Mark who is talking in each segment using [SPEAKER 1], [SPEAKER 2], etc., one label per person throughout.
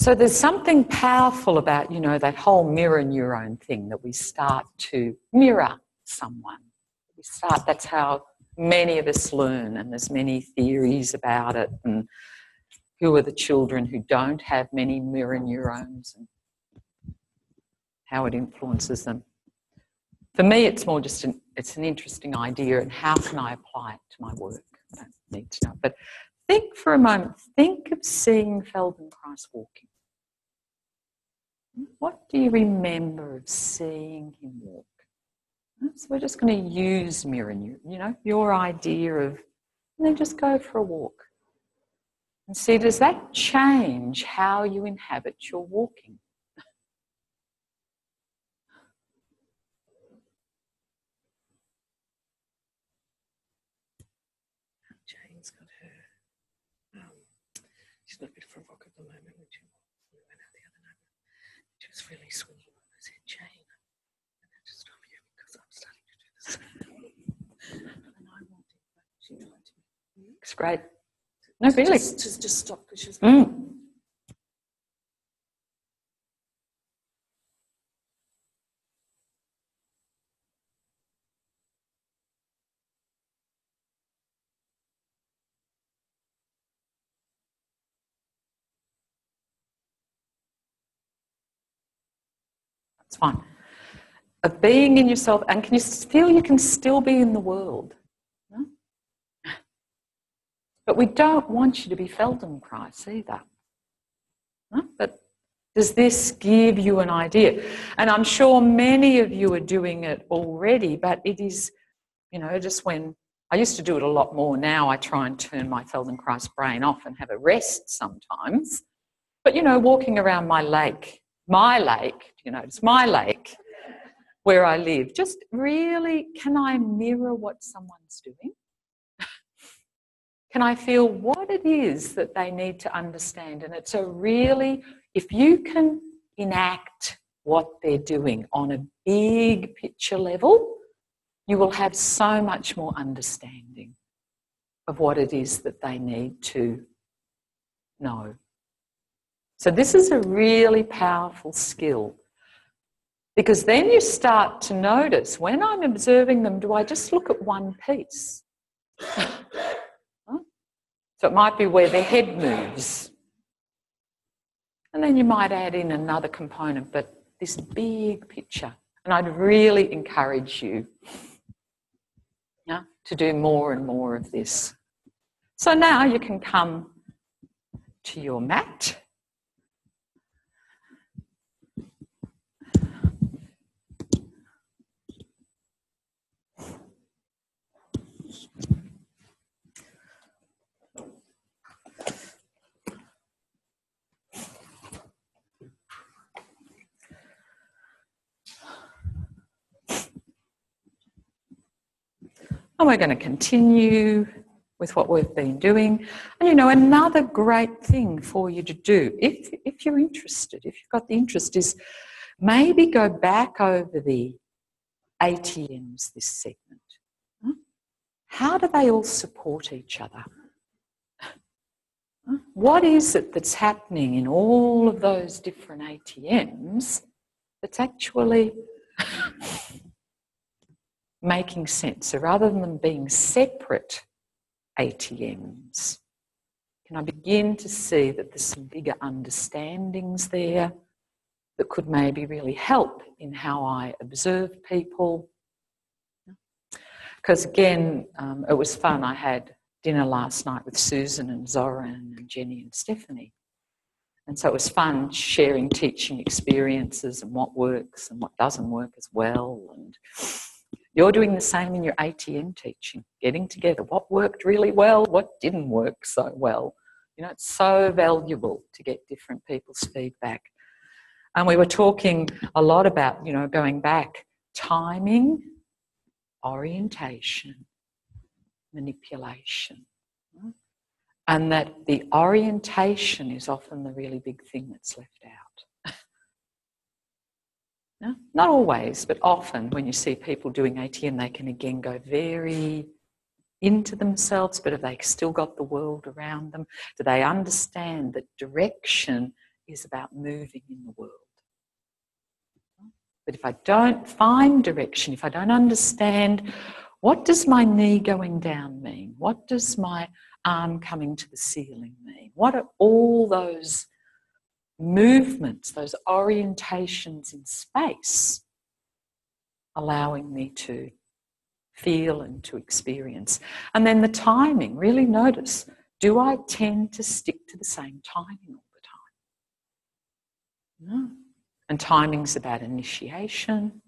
[SPEAKER 1] So there's something powerful about, you know, that whole mirror neurone thing, that we start to mirror someone. That's how many of us learn, and there's many theories about it, and who are the children who don't have many mirror neurons and how it influences them. For me, it's more just it's an interesting idea, and how can I apply it to my work? I don't need to know. But think for a moment, think of seeing Feldenkrais walking. What do you remember of seeing him walk? So we're just going to use mirror, you know, your idea of, and then just go for a walk. And see, does that change how you inhabit your walking?
[SPEAKER 2] Jane's got her, she's got a bit of a rock at the moment. When we went out the other night, she was really swinging. I said, Jane, I have to stop you because I'm starting to do the same. And I wanted, but she tried to.
[SPEAKER 1] It's great. No, really.
[SPEAKER 2] Just stop because she's.
[SPEAKER 1] It's fine. Of being in yourself, and can you feel you can still be in the world? No? But we don't want you to be Feldenkrais either. No? But does this give you an idea? And I'm sure many of you are doing it already, but it is, you know, just when I used to do it a lot more. Now I try and turn my Feldenkrais brain off and have a rest sometimes. But, you know, walking around my lake, you know, it's my lake where I live. Just really, can I mirror what someone's doing? Can I feel what it is that they need to understand? And it's a really, if you can enact what they're doing on a big picture level, you will have so much more understanding of what it is that they need to know. So this is a really powerful skill, because then you start to notice, when I'm observing them, do I just look at one piece? So it might be where their head moves. And then you might add in another component, but this big picture. And I'd really encourage you to do more and more of this. So now you can come to your mat. And we're going to continue with what we've been doing. And, you know, another great thing for you to do, if you're interested, if you've got the interest, is maybe go back over the ATMs this segment. How do they all support each other? What is it that's happening in all of those different ATMs that's actually making sense? So rather than them being separate ATMs, can I begin to see that there's some bigger understandings there that could maybe really help in how I observe people? Because again, it was fun. I had dinner last night with Susan and Zoran and Jenny and Stephanie. And so it was fun sharing teaching experiences and what works and what doesn't work as well. And you're doing the same in your ATM teaching, getting together what worked really well, what didn't work so well. You know, it's so valuable to get different people's feedback. And we were talking a lot about, you know, going back, timing, orientation, manipulation. And that the orientation is often the really big thing that's left out. No? Not always, but often when you see people doing ATM, they can again go very into themselves, but have they still got the world around them? Do they understand that direction is about moving in the world. But if I don't find direction, if I don't understand, what does my knee going down mean? What does my arm coming to the ceiling mean? What are all those movements, those orientations in space allowing me to feel and to experience? And then the timing, really notice, do I tend to stick to the same timing all the time? No. And timing's about initiation.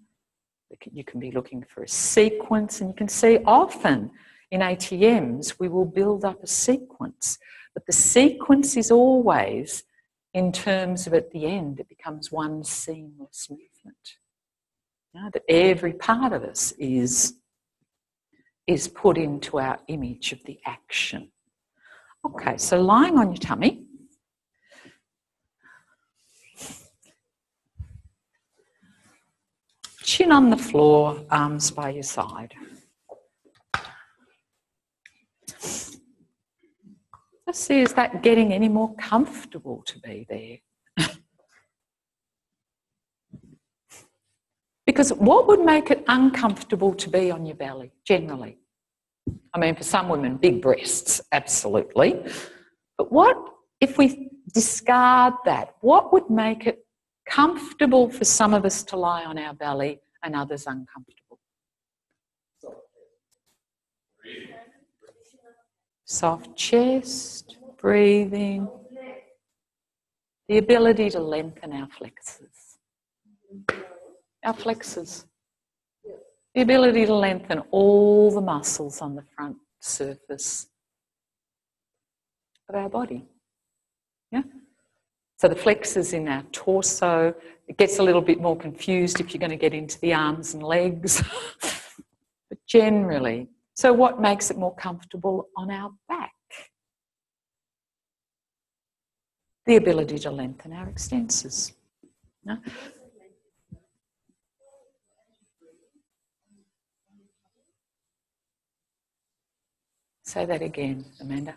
[SPEAKER 1] You can be looking for a sequence, and you can see often in ATMs we will build up a sequence, but the sequence is always in terms of at the end it becomes one seamless movement. That every part of us is put into our image of the action. Okay, so lying on your tummy, chin on the floor, arms by your side. Let's see, is that getting any more comfortable to be there? Because what would make it uncomfortable to be on your belly, generally? I mean, for some women, big breasts, absolutely. But what, if we discard that, what would make it comfortable for some of us to lie on our belly and others uncomfortable? Soft chest, breathing, the ability to lengthen our flexors. Our flexors. The ability to lengthen all the muscles on the front surface of our body. Yeah? So the flexors in our torso, it gets a little bit more confused if you're going to get into the arms and legs. But generally, so what makes it more comfortable on our back? The ability to lengthen our extensors. Yeah? Say that again, Amanda.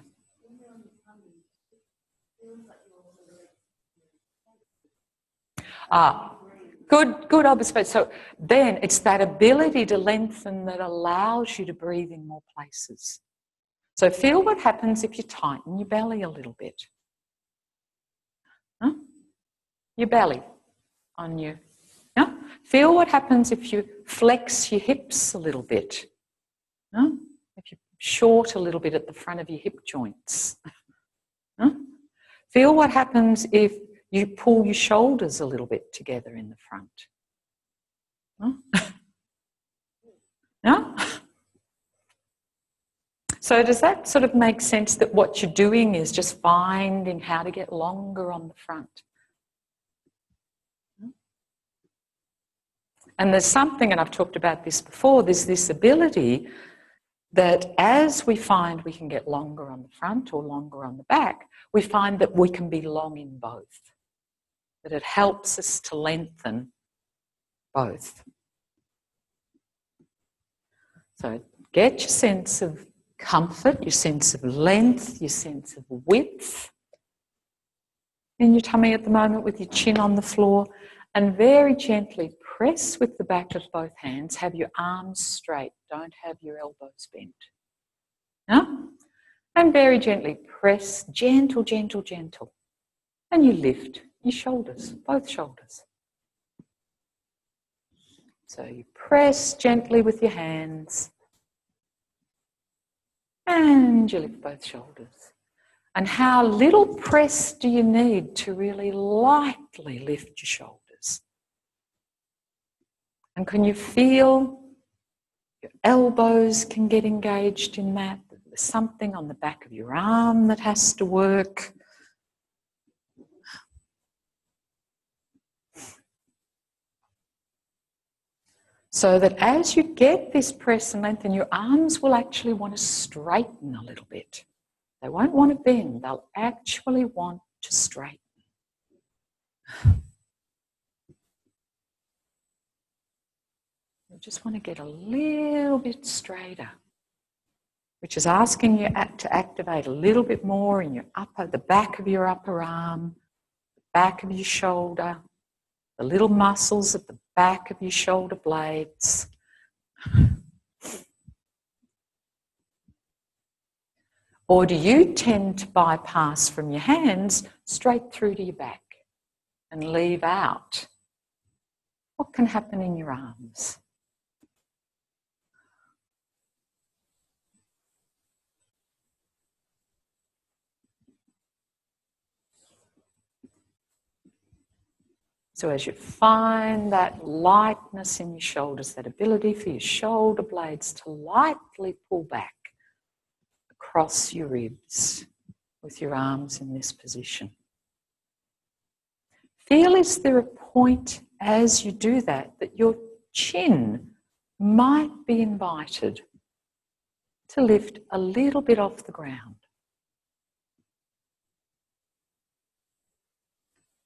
[SPEAKER 1] Good observation. So then it's that ability to lengthen that allows you to breathe in more places. So feel what happens if you tighten your belly a little bit. Huh? Your belly on you. Yeah? Feel what happens if you flex your hips a little bit. Huh? If you short a little bit at the front of your hip joints. Huh? Feel what happens if you pull your shoulders a little bit together in the front. Huh? Yeah? So does that sort of make sense that what you're doing is just finding how to get longer on the front? And there's something, and I've talked about this before, there's this ability that as we find we can get longer on the front or longer on the back, we find that we can be long in both. That it helps us to lengthen both. So get your sense of comfort, your sense of length, your sense of width in your tummy at the moment with your chin on the floor, and very gently press with the back of both hands. Have your arms straight. Don't have your elbows bent. No? And very gently press, gentle, gentle, gentle. And you lift your shoulders, both shoulders. So you press gently with your hands. And you lift both shoulders. And how little press do you need to really lightly lift your shoulders? And can you feel your elbows can get engaged in that? There's something on the back of your arm that has to work. So that as you get this press and lengthen, your arms will actually want to straighten a little bit. They won't want to bend. They'll actually want to straighten. You just want to get a little bit straighter, which is asking you to activate a little bit more in your the back of your upper arm, the back of your shoulder, the little muscles at the back of your shoulder blades. Or do you tend to bypass from your hands straight through to your back and leave out what can happen in your arms? So as you find that lightness in your shoulders, that ability for your shoulder blades to lightly pull back across your ribs with your arms in this position. Feel, is there a point as you do that that your chin might be invited to lift a little bit off the ground?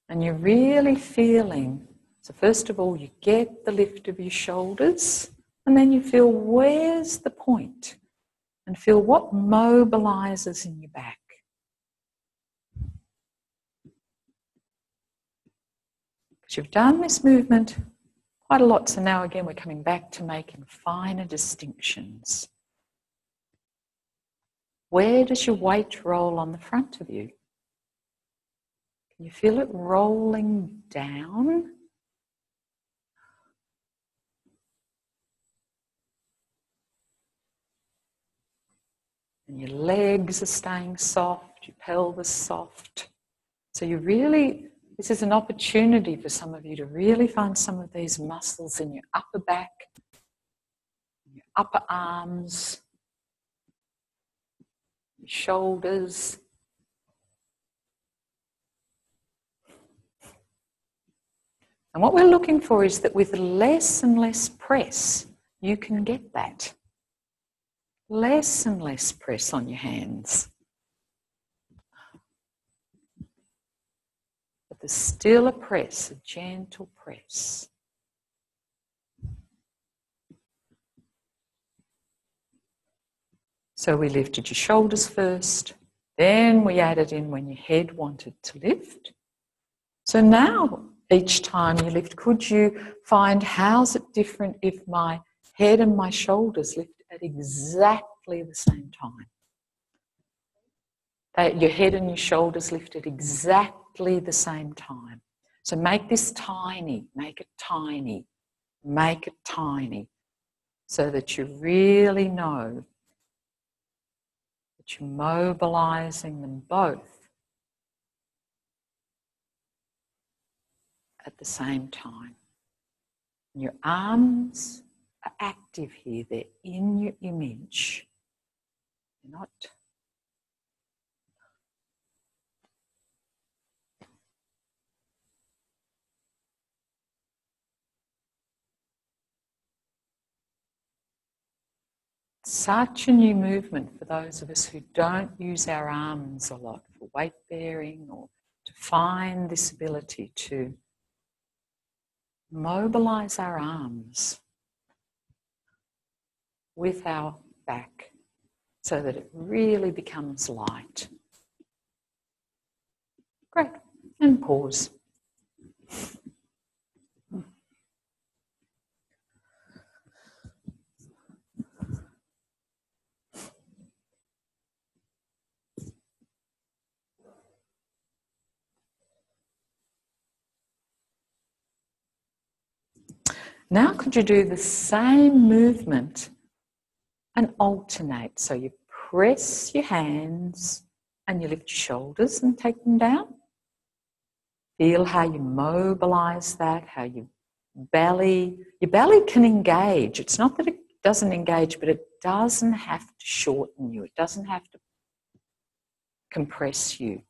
[SPEAKER 1] And you're really feeling, so first of all, you get the lift of your shoulders, and then you feel where's the point, and feel what mobilizes in your back. Because you've done this movement quite a lot, so now again we're coming back to making finer distinctions. Where does your weight roll on the front of you? Can you feel it rolling down? And your legs are staying soft, your pelvis soft. So you really, this is an opportunity for some of you to really find some of these muscles in your upper back, your upper arms, your shoulders. And what we're looking for is that with less and less press, you can get that. Less and less press on your hands. But there's still a press, a gentle press. So we lifted your shoulders first, then we added in when your head wanted to lift. So now, each time you lift, could you find how's it different if my head and my shoulders lift at exactly the same time? Your head and your shoulders lift at exactly the same time. So make this tiny, make it tiny, make it tiny, so that you really know that you're mobilizing them both at the same time. And your arms are active here. They're in your image. They're not. Such a new movement for those of us who don't use our arms a lot for weight bearing, or to find this ability to mobilize our arms with our back so that it really becomes light. Great. And pause. Now could you do the same movement and alternate? So you press your hands and you lift your shoulders and take them down. Feel how you mobilize that, how your belly can engage. It's not that it doesn't engage, but it doesn't have to shorten you. It doesn't have to compress you.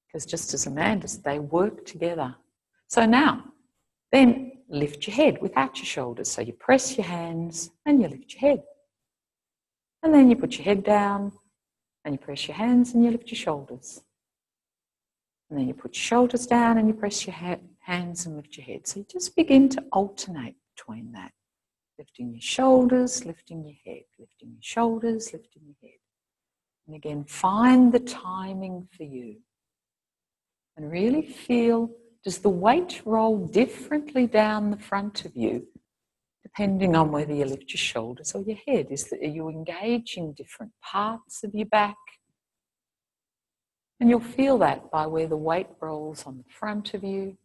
[SPEAKER 1] Because just as Amanda's, they work together. So now, then lift your head without your shoulders. So you press your hands and you lift your head. And then you put your head down and you press your hands and you lift your shoulders. And then you put your shoulders down and you press your hands and lift your head. So you just begin to alternate between that. Lifting your shoulders, lifting your head, lifting your shoulders, lifting your head. And again, find the timing for you. And really feel, does the weight roll differently down the front of you, depending on whether you lift your shoulders or your head? Are you engaging different parts of your back? And you'll feel that by where the weight rolls on the front of you.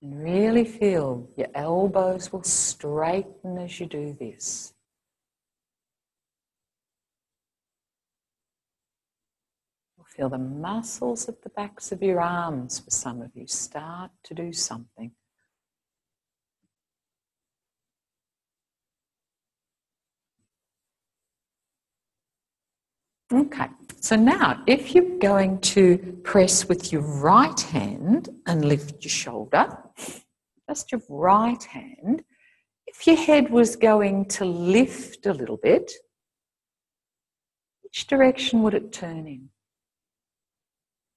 [SPEAKER 1] And really feel your elbows will straighten as you do this. You'll feel the muscles at the backs of your arms, for some of you, start to do something. Okay, so now if you're going to press with your right hand and lift your shoulder, just your right hand, if your head was going to lift a little bit, which direction would it turn in?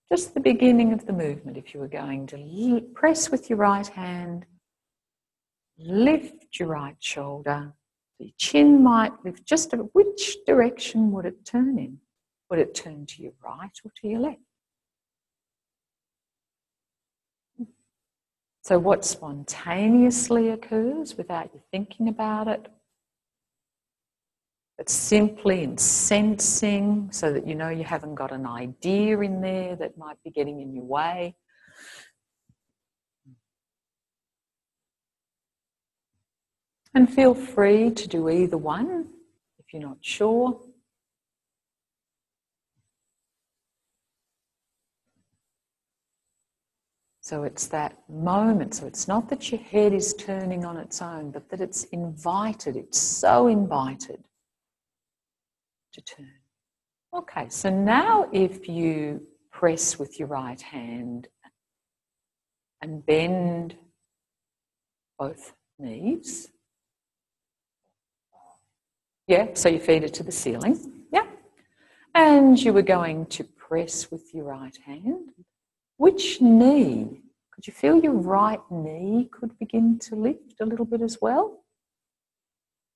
[SPEAKER 1] Just the beginning of the movement, if you were going to press with your right hand, lift your right shoulder, your chin might lift, just which direction would it turn in? Would it turn to your right or to your left? So what spontaneously occurs without you thinking about it, but simply in sensing, so that you know you haven't got an idea in there that might be getting in your way. And feel free to do either one if you're not sure. So it's that moment. So it's not that your head is turning on its own, but that it's invited. It's so invited to turn. Okay, so now if you press with your right hand and bend both knees. Yeah, so your feet are to the ceiling. Yeah. And you were going to press with your right hand. Which knee? Could you feel your right knee could begin to lift a little bit as well?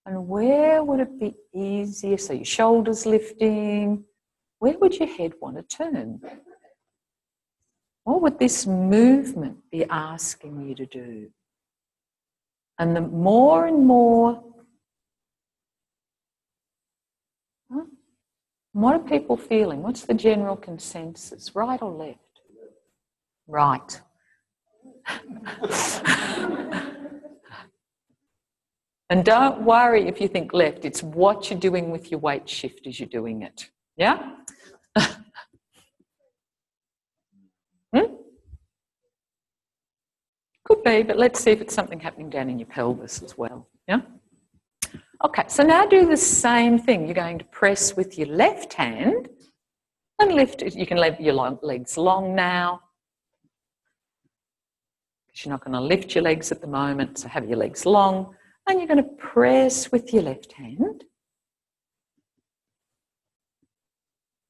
[SPEAKER 1] And where would it be easier? So your shoulders lifting. Where would your head want to turn? What would this movement be asking you to do? And the more and more, what are people feeling? What's the general consensus? Right or left? Right. And don't worry if you think left. It's what you're doing with your weight shift as you're doing it. Yeah? Could be, but let's see if it's something happening down in your pelvis as well. Yeah? Okay, so now do the same thing. You're going to press with your left hand and lift it. You can leave your legs long now. You're not going to lift your legs at the moment, so have your legs long. And you're going to press with your left hand.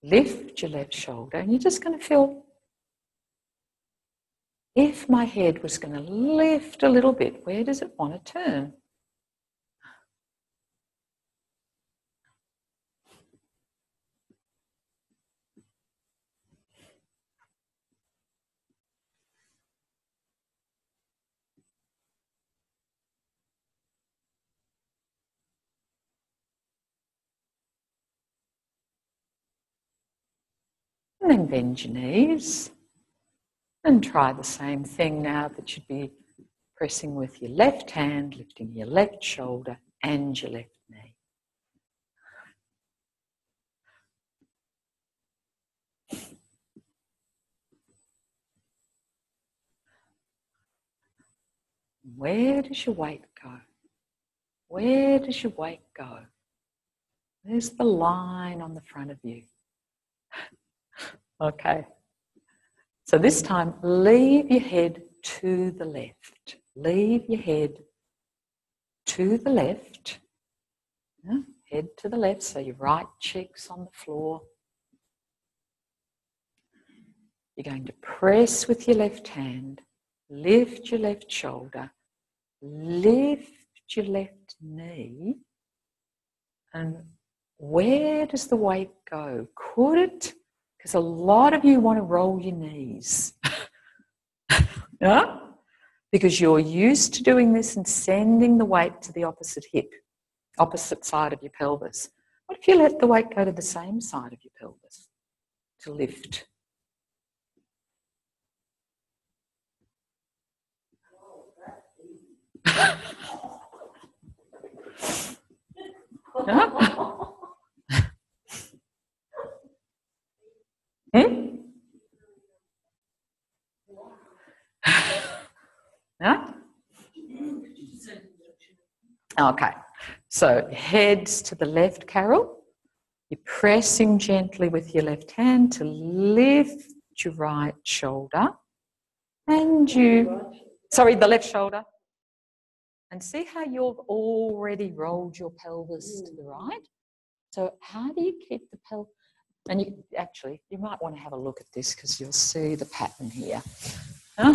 [SPEAKER 1] Lift your left shoulder, and you're just going to feel, if my head was going to lift a little bit, where does it want to turn? And then bend your knees and try the same thing now, that you'd be pressing with your left hand, lifting your left shoulder and your left knee. Where does your weight go? Where does your weight go? There's the line on the front of you. Okay. So this time, leave your head to the left. Leave your head to the left. Yeah, head to the left, so your right cheek's on the floor. You're going to press with your left hand, lift your left shoulder, lift your left knee. And where does the weight go? Could it? Because a lot of you want to roll your knees. Yeah? Because you're used to doing this and sending the weight to the opposite hip, opposite side of your pelvis. What if you let the weight go to the same side of your pelvis to lift? Yeah? Yeah? Okay, so heads to the left, Carol. You're pressing gently with your left hand to lift your right shoulder. And the left shoulder. And see how you've already rolled your pelvis to the right? So how do you keep the pelvis? And you might want to have a look at this because you'll see the pattern here. Huh?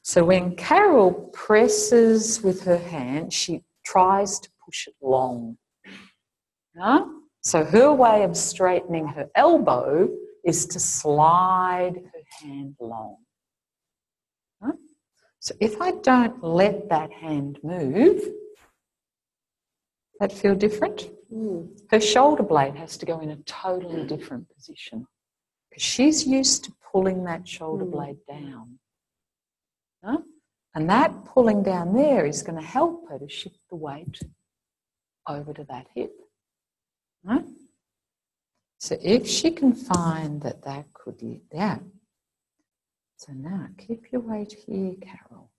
[SPEAKER 1] So when Carol presses with her hand, she tries to push it long. Huh? So her way of straightening her elbow is to slide her hand long. Huh? So if I don't let that hand move, that feel different? Her shoulder blade has to go in a totally different position because she's used to pulling that shoulder blade down. Huh? And that pulling down there is going to help her to shift the weight over to that hip. Huh? So if she can find that could, yeah. So now keep your weight here, Carol.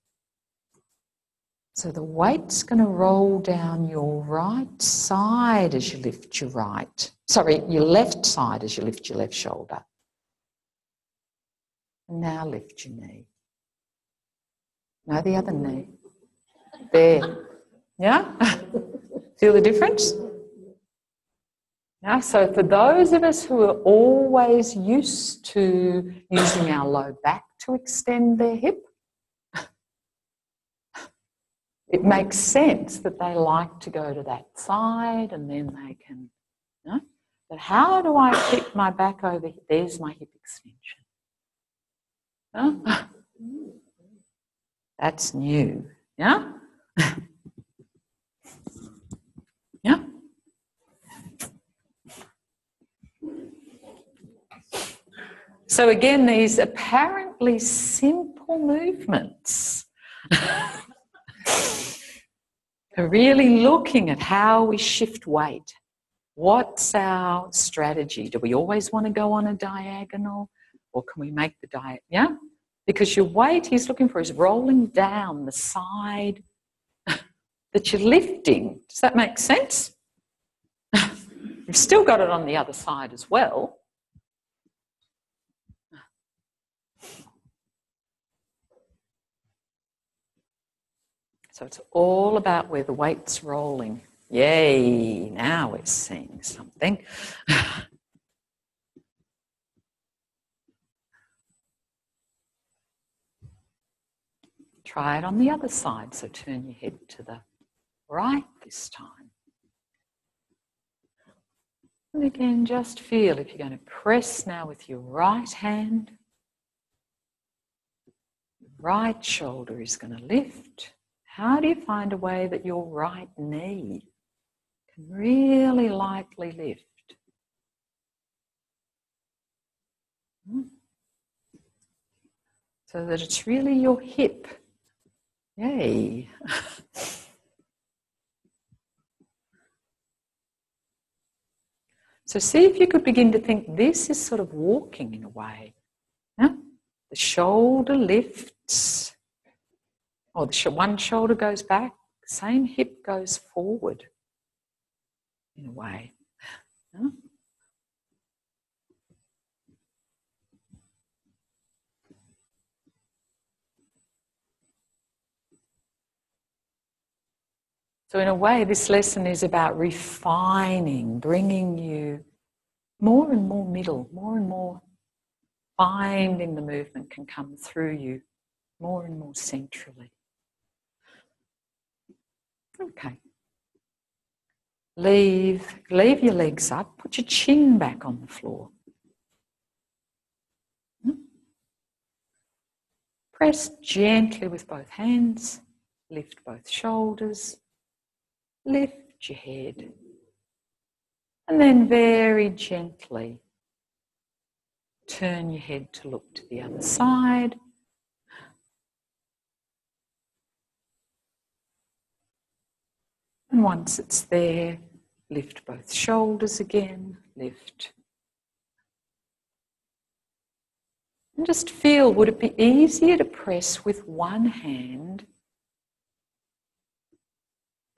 [SPEAKER 1] So the weight's going to roll down your right side as you lift your your left side as you lift your left shoulder. And now lift your knee. No, the other knee. There. Yeah? Feel the difference? Yeah, so for those of us who are always used to using our low back to extend their hip, it makes sense that they like to go to that side and then they can, you know? But how do I keep my back over here? There's my hip extension. Huh? That's new. Yeah? Yeah? So again, these apparently simple movements are really looking at how we shift weight. What's our strategy? Do we always want to go on a diagonal, or can we make the diagonal? Yeah? Because your weight he's looking for is rolling down the side that you're lifting. Does that make sense? You've still got it on the other side as well. So it's all about where the weight's rolling. Yay, now we're seeing something. Try it on the other side. So turn your head to the right this time. And again, just feel if you're going to press now with your right hand, the right shoulder is going to lift. How do you find a way that your right knee can really lightly lift? So that it's really your hip. Yay. So see if you could begin to think this is sort of walking in a way. Yeah? The shoulder lifts, or one shoulder goes back, same hip goes forward in a way. Yeah? So in a way, this lesson is about refining, bringing you more and more middle, more and more finding the movement can come through you more and more centrally. Okay. Leave your legs up. Put your chin back on the floor. Press gently with both hands. Lift both shoulders. Lift your head. And then very gently turn your head to look to the other side. And once it's there, lift both shoulders again. Lift. And just feel, would it be easier to press with one hand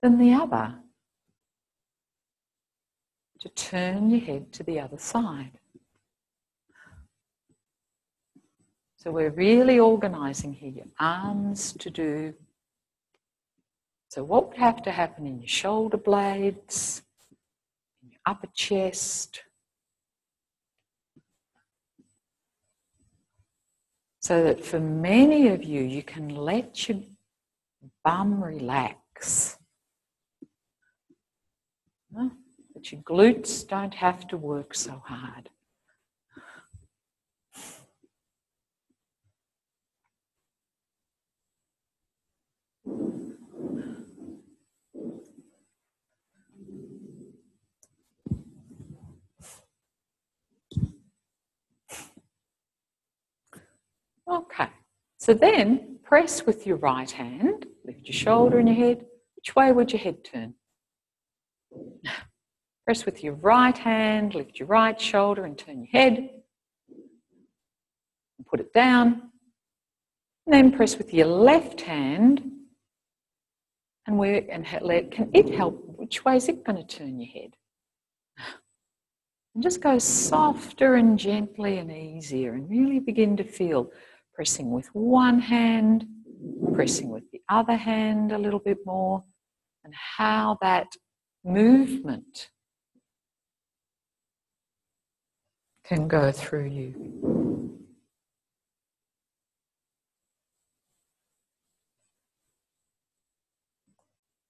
[SPEAKER 1] than the other? To turn your head to the other side. So we're really organising here your arms to do. So what would have to happen in your shoulder blades, in your upper chest, so that for many of you, you can let your bum relax. That your glutes don't have to work so hard. Okay, so then press with your right hand, lift your shoulder and your head. Which way would your head turn? Press with your right hand, lift your right shoulder and turn your head. And put it down. And then press with your left hand and can it help? Which way is it going to turn your head? And just go softer and gently and easier and really begin to feel pressing with one hand, pressing with the other hand a little bit more, and how that movement can go through you.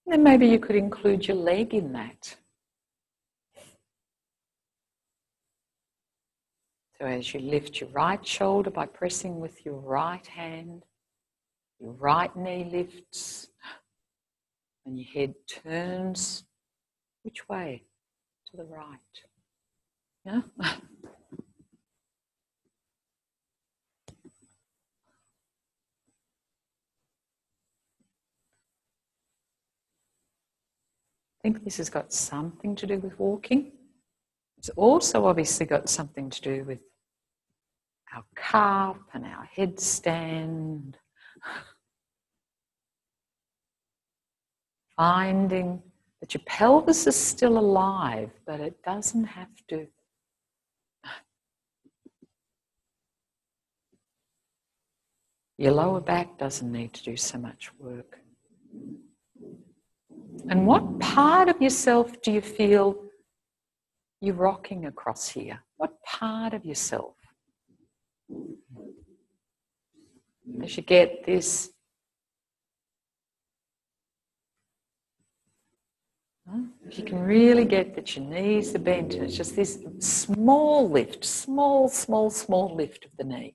[SPEAKER 1] Then maybe you could include your leg in that. So as you lift your right shoulder by pressing with your right hand, your right knee lifts, and your head turns. Which way? To the right. Yeah? I think this has got something to do with walking. It's also obviously got something to do with our calf and our headstand. Finding that your pelvis is still alive, but it doesn't have to. Your lower back doesn't need to do so much work. And what part of yourself do you feel you're rocking across here? What part of yourself? As you get this, if you can really get that your knees are bent, and it's just this small lift, small lift of the knee.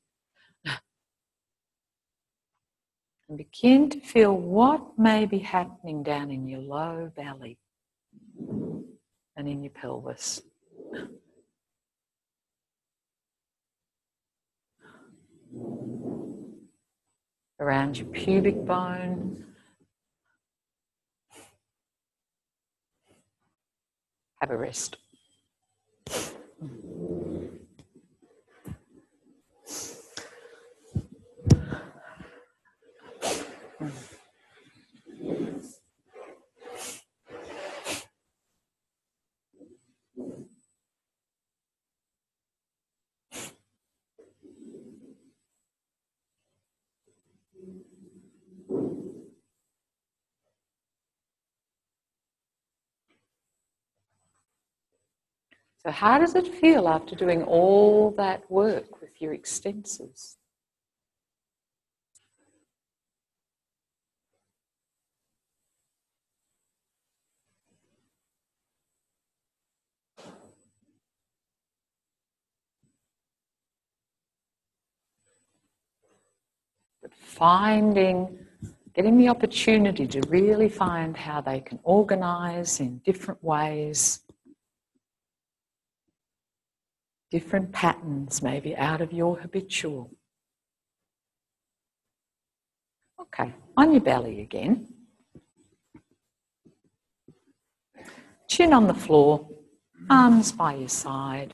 [SPEAKER 1] And begin to feel what may be happening down in your low belly and in your pelvis. Around your pubic bone. Have a rest. So how does it feel after doing all that work with your extensors? but getting the opportunity to really find how they can organise in different ways, different patterns maybe out of your habitual. Okay, on your belly again. Chin on the floor, arms by your side.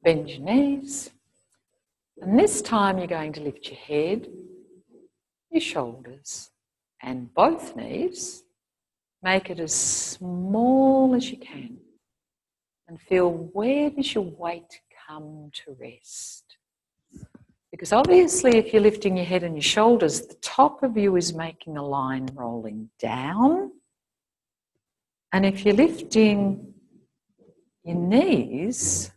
[SPEAKER 1] Bend your knees. And this time you're going to lift your head, your shoulders, and both knees. Make it as small as you can. And feel, where does your weight come to rest? Because obviously if you're lifting your head and your shoulders, the top of you is making a line rolling down. And if you're lifting your knees,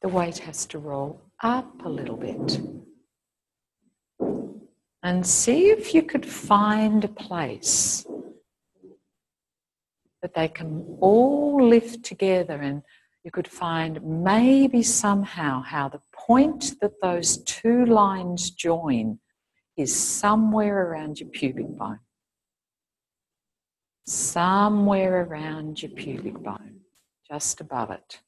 [SPEAKER 1] the weight has to roll up a little bit. And see if you could find a place that they can all lift together, and you could find maybe somehow how the point that those two lines join is somewhere around your pubic bone. Somewhere around your pubic bone, just above it.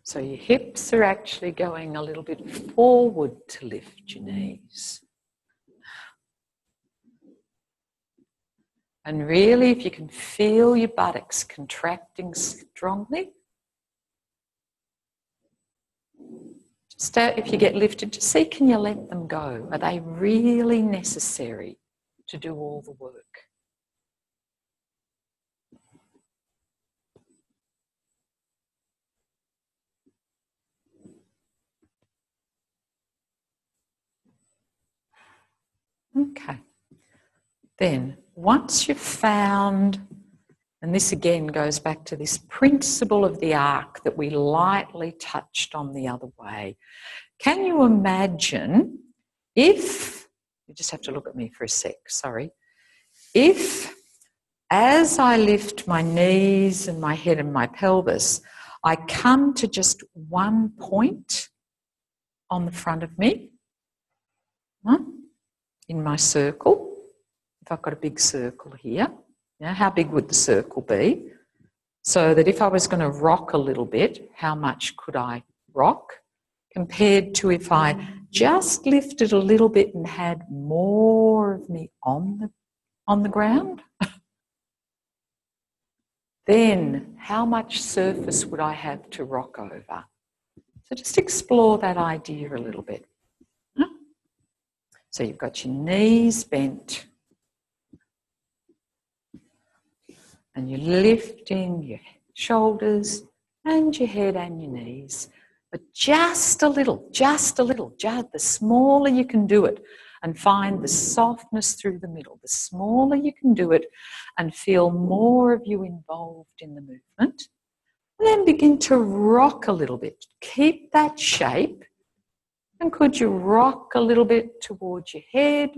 [SPEAKER 1] So your hips are actually going a little bit forward to lift your knees. And really, if you can feel your buttocks contracting strongly, just if you get lifted, just see, can you let them go? Are they really necessary to do all the work? Okay. Then, once you've found, and this again goes back to this principle of the arc that we lightly touched on the other way. Can you imagine if, you just have to look at me for a sec, sorry, if as I lift my knees and my head and my pelvis, I come to just one point on the front of me, in my circle. If I've got a big circle here, how big would the circle be? So that if I was going to rock a little bit, how much could I rock? Compared to if I just lifted a little bit and had more of me on the ground, then how much surface would I have to rock over? So just explore that idea a little bit. So you've got your knees bent, and you're lifting your shoulders and your head and your knees. But just a little, just the smaller you can do it, and find the softness through the middle. The smaller you can do it and feel more of you involved in the movement. And then begin to rock a little bit. Keep that shape. And could you rock a little bit towards your head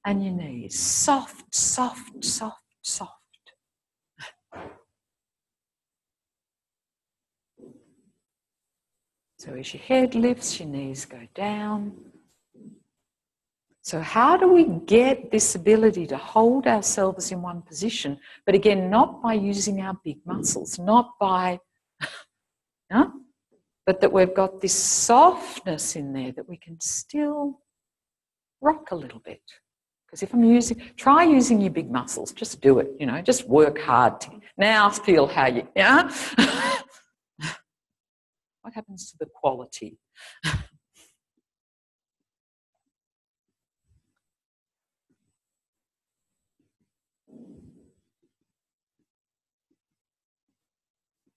[SPEAKER 1] and your knees? Soft, soft, soft, soft. So as your head lifts, your knees go down. So how do we get this ability to hold ourselves in one position, but again, not by using our big muscles, not by, but that we've got this softness in there that we can still rock a little bit. Because if I'm try using your big muscles, just do it, just work hard. Now feel how you, What happens to the quality?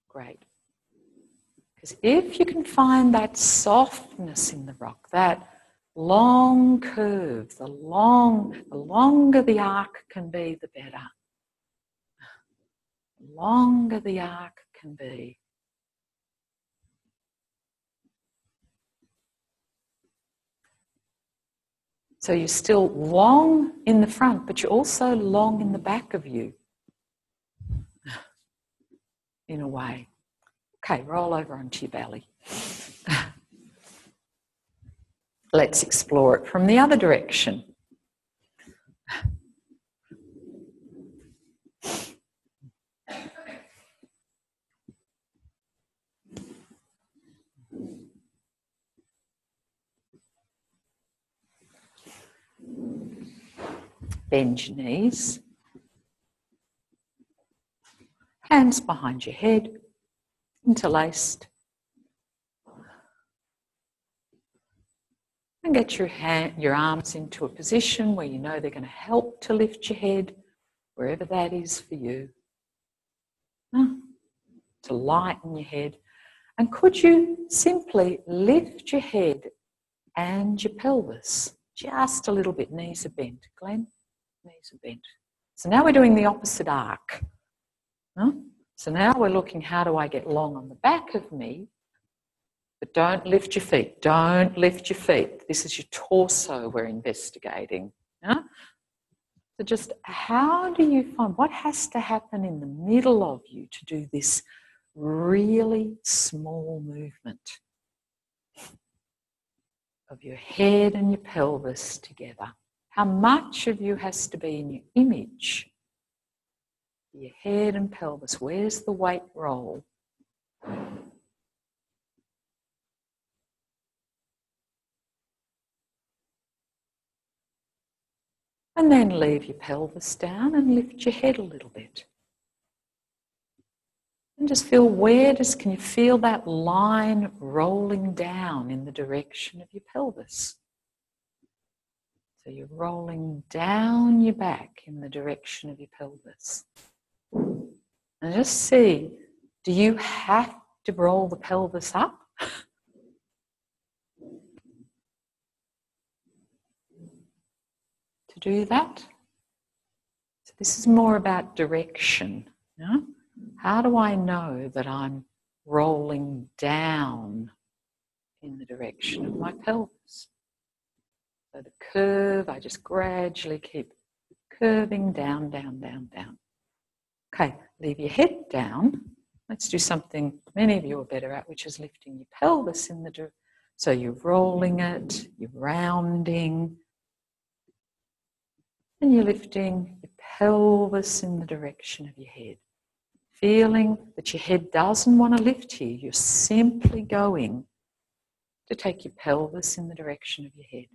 [SPEAKER 1] Great. Because if you can find that softness in the rock, that long curve, the longer the arc can be, the better. longer the arc can be. So you're still long in the front, but you're also long in the back of you, in a way. Okay, roll over onto your belly. Let's explore it from the other direction. Bend your knees. Hands behind your head, interlaced. And get your arms into a position where you know they're going to help to lift your head, wherever that is for you. To lighten your head. And could you simply lift your head and your pelvis just a little bit? Knees are bent. Glenn, knees are bent. So now we're doing the opposite arc. So now we're looking, how do I get long on the back of me? But don't lift your feet. Don't lift your feet. This is your torso we're investigating. So just how do you find, what has to happen in the middle of you to do this really small movement of your head and your pelvis together? How much of you has to be in your image? Your head and pelvis. Where's the weight roll? And then leave your pelvis down and lift your head a little bit. And just feel, can you feel that line rolling down in the direction of your pelvis? So you're rolling down your back in the direction of your pelvis. And just see, do you have to roll the pelvis up? To do that? So this is more about direction. How do I know that I'm rolling down in the direction of my pelvis? So the curve, I just gradually keep curving down, down, down, down. Okay, leave your head down. Let's do something many of you are better at, which is lifting your pelvis in the direction. So you're rolling it, you're rounding, and you're lifting your pelvis in the direction of your head. Feeling that your head doesn't want to lift here. You're simply going to take your pelvis in the direction of your head.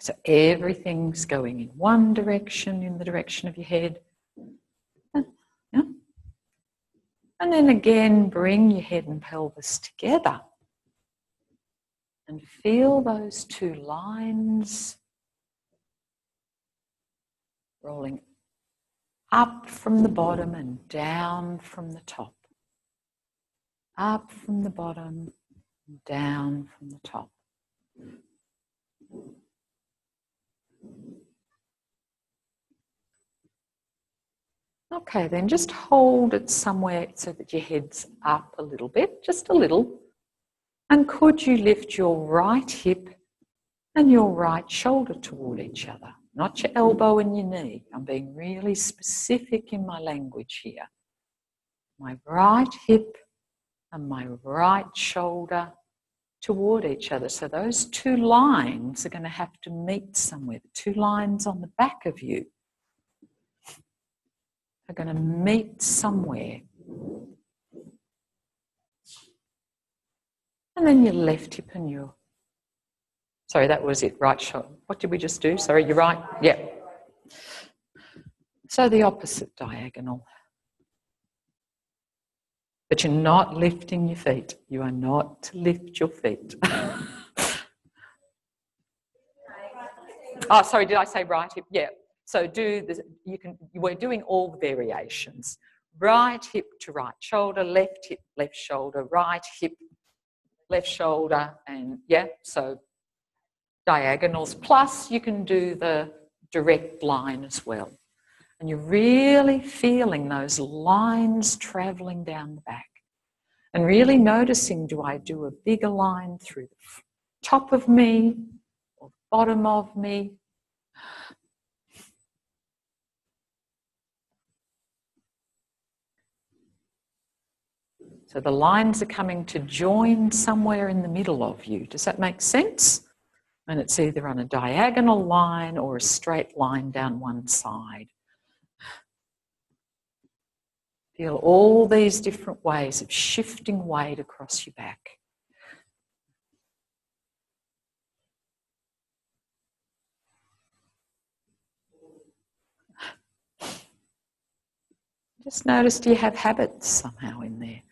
[SPEAKER 1] So everything's going in one direction, in the direction of your head. And then again, bring your head and pelvis together. And feel those two lines rolling up from the bottom and down from the top. Up from the bottom and down from the top. Okay, then just hold it somewhere so that your head's up a little bit, just a little. And could you lift your right hip and your right shoulder toward each other? Not your elbow and your knee. I'm being really specific in my language here. My right hip and my right shoulder toward each other. So those two lines are going to have to meet somewhere. The two lines on the back of you are going to meet somewhere. And then your left hip and your... Sorry, that was it, right shoulder. What did we just do? Sorry, you're right. Yeah. So the opposite diagonal. But you're not lifting your feet. You are not to lift your feet. Oh, sorry, did I say right hip? Yeah. So do this, we're doing all the variations. Right hip to right shoulder, left hip, left shoulder, right hip, left shoulder, and yeah, so diagonals. Plus you can do the direct line as well. And you're really feeling those lines travelling down the back. And really noticing, do I do a bigger line through the top of me or the bottom of me? So the lines are coming to join somewhere in the middle of you. Does that make sense? And it's either on a diagonal line or a straight line down one side. Feel all these different ways of shifting weight across your back. Just notice, do you have habits somehow in there?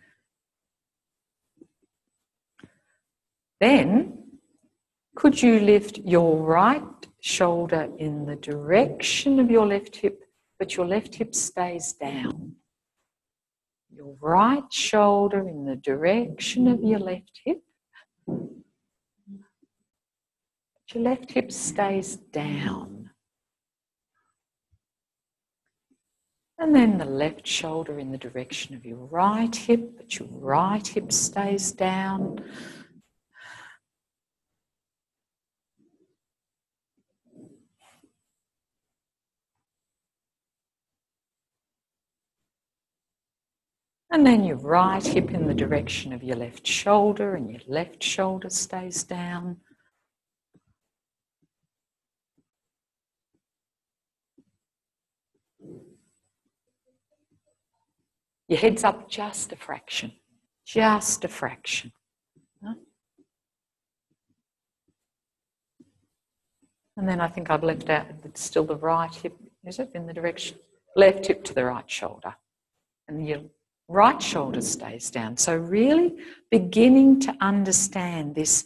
[SPEAKER 1] Then, could you lift your right shoulder in the direction of your left hip, but your left hip stays down? Your right shoulder in the direction of your left hip, but your left hip stays down. And then the left shoulder in the direction of your right hip, but your right hip stays down. And then your right hip in the direction of your left shoulder, and your left shoulder stays down. Your head's up just a fraction. Just a fraction. And then I think I've left out, it's still the right hip, is it, in the direction? Left hip to the right shoulder. And your right shoulder stays down. So really beginning to understand this,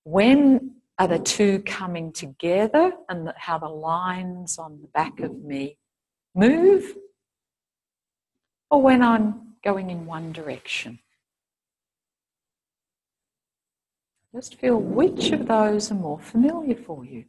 [SPEAKER 1] when are the two coming together and how the lines on the back of me move, or when I'm going in one direction. Just feel which of those are more familiar for you.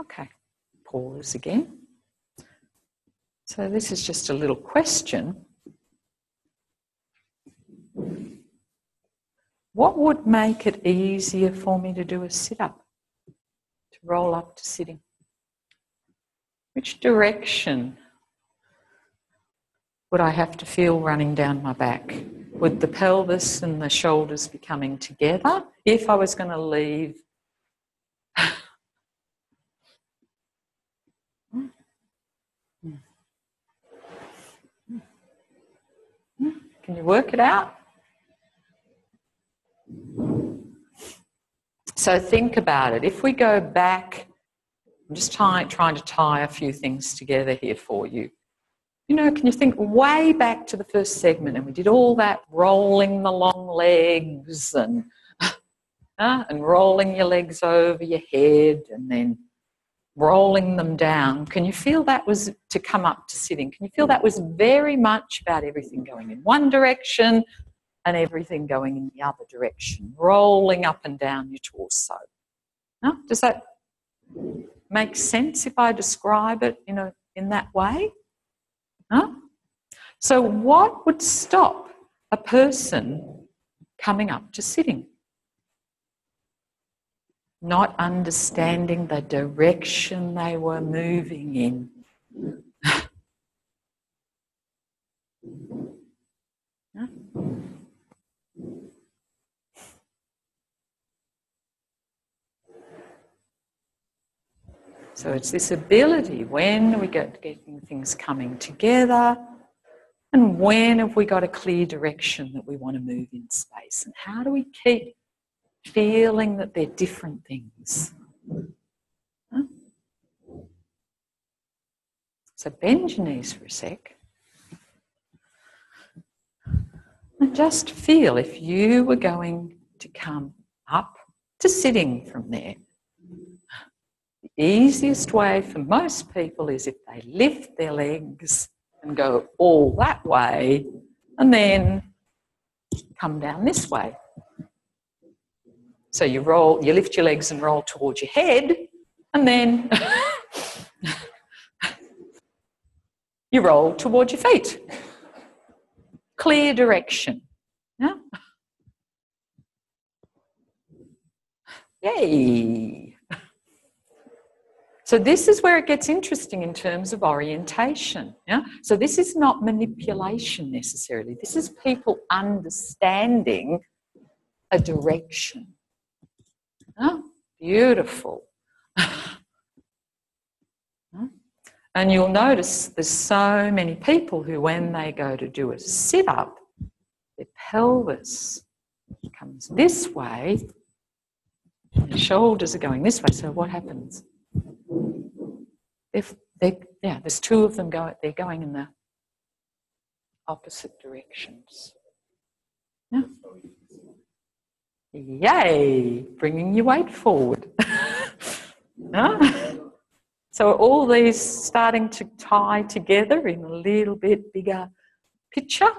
[SPEAKER 1] Okay, pause again. So this is just a little question. What would make it easier for me to do a sit-up, to roll up to sitting? Which direction would I have to feel running down my back? Would the pelvis and the shoulders be coming together if I was going to leave? Can you work it out? So think about it. If we go back, I'm just trying to tie a few things together here for you. You know, can you think way back to the first segment, and we did all that rolling the long legs and rolling your legs over your head and then rolling them down. Can you feel that was to come up to sitting? Can you feel that was very much about everything going in one direction and everything going in the other direction, rolling up and down your torso? No? Does that make sense if I describe it, you know, in that way? No? So what would stop a person coming up to sitting? Not understanding the direction they were moving in. No? So it's this ability, when we get getting things coming together, and when have we got a clear direction that we want to move in space, and how do we keep feeling that they're different things? Huh? So bend your knees for a sec. And just feel if you were going to come up to sitting from there. The easiest way for most people is if they lift their legs and go all that way and then come down this way. So you roll, you lift your legs and roll towards your head, and then you roll towards your feet. Clear direction. Yeah? Yay! So this is where it gets interesting in terms of orientation. Yeah? So this is not manipulation necessarily. This is people understanding a direction. Oh, beautiful. And you'll notice there's so many people who, when they go to do a sit-up, their pelvis comes this way, and the shoulders are going this way. So what happens? There's two of them they're going in the opposite directions. Yeah. Yay! Bringing your weight forward. Yeah? So all these starting to tie together in a little bit bigger picture.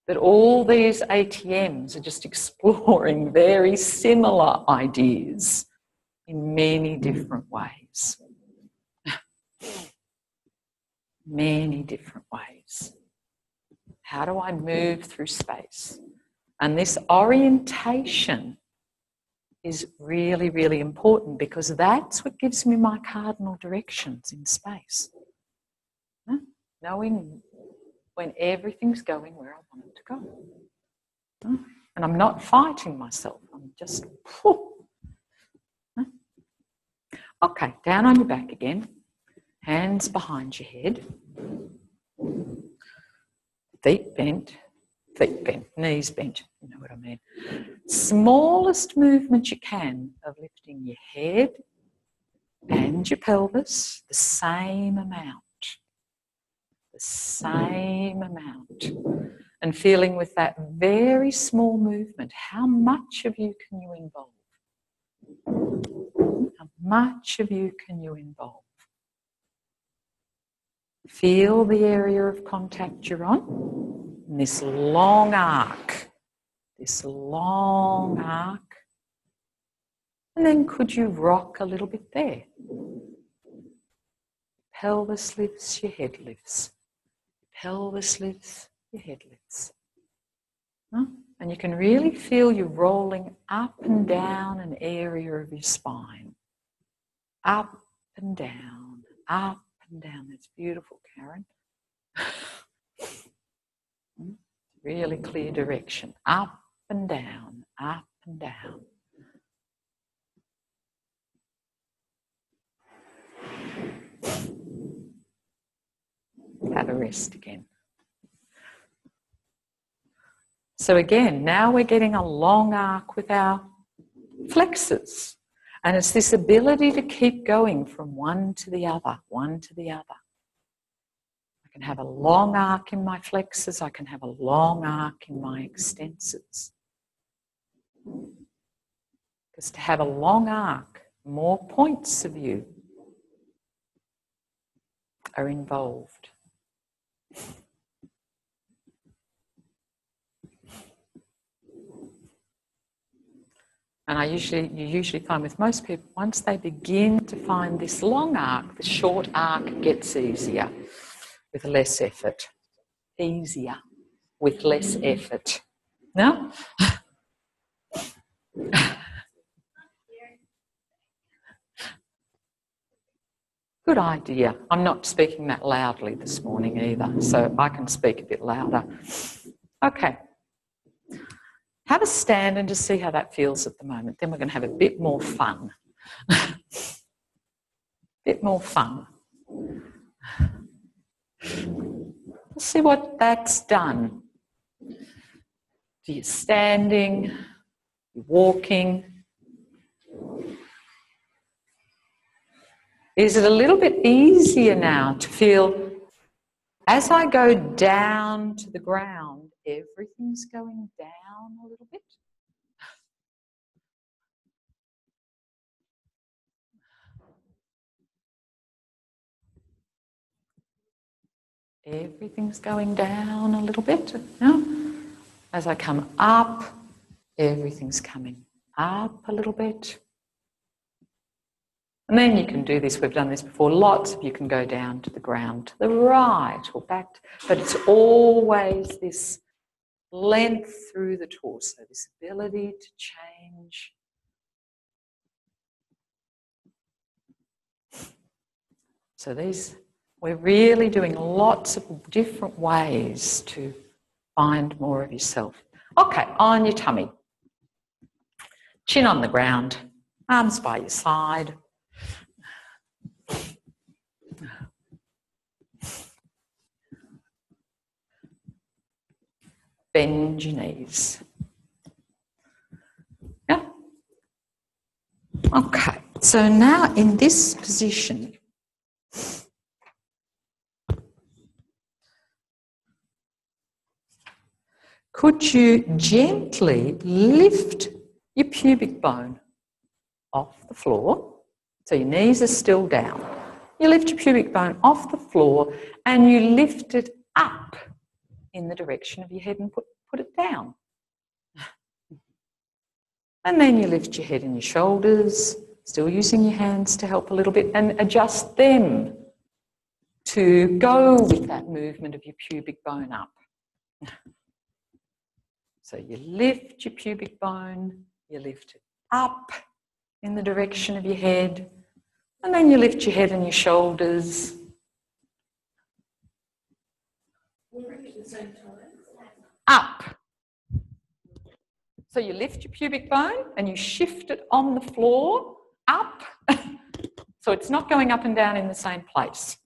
[SPEAKER 1] That all these ATMs are just exploring very similar ideas in many different ways. Many different ways. How do I move through space? And this orientation is really, really important because that's what gives me my cardinal directions in space. Knowing when everything's going where I want it to go. And I'm not fighting myself. I'm just... Okay, down on your back again. Hands behind your head. Feet bent, knees bent, you know what I mean. Smallest movement you can of lifting your head and your pelvis, the same amount. The same amount. And feeling with that very small movement, how much of you can you involve? How much of you can you involve? Feel the area of contact you're on. And this long arc. This long arc. And then could you rock a little bit there? Pelvis lifts, your head lifts. Pelvis lifts, your head lifts. And you can really feel you rolling up and down an area of your spine. Up and down, up and down. That's beautiful, Karen. Really clear direction. Up and down, up and down. Have a rest again. So again, now we're getting a long arc with our flexors. And it's this ability to keep going from one to the other, one to the other. I can have a long arc in my flexors. I can have a long arc in my extensors. Because to have a long arc, more points of view are involved. And you usually find with most people, once they begin to find this long arc, the short arc gets easier with less effort. Easier with less effort. No? Good idea. I'm not speaking that loudly this morning either, so I can speak a bit louder. Okay. Have a stand and just see how that feels at the moment. Then we're going to have a bit more fun. Bit more fun. Let's see what that's done. So you're standing, you're walking. Is it a little bit easier now to feel, as I go down to the ground, everything's going down a little bit? Everything's going down a little bit. Yeah? As I come up, everything's coming up a little bit. And then you can do this, we've done this before, lots of you can go down to the ground, to the right or back, but it's always this length through the torso, this ability to change. So we're really doing lots of different ways to find more of yourself. Okay, on your tummy. Chin on the ground, arms by your side. Bend your knees. Yeah? Okay, so now in this position, could you gently lift your pubic bone off the floor? So your knees are still down. You lift your pubic bone off the floor and you lift it up in the direction of your head and put it down. And then you lift your head and your shoulders, still using your hands to help a little bit, and adjust them to go with that movement of your pubic bone up. So you lift your pubic bone, you lift it up in the direction of your head, and then you lift your head and your shoulders. Up. So you lift your pubic bone and you shift it on the floor up. So it's not going up and down in the same place.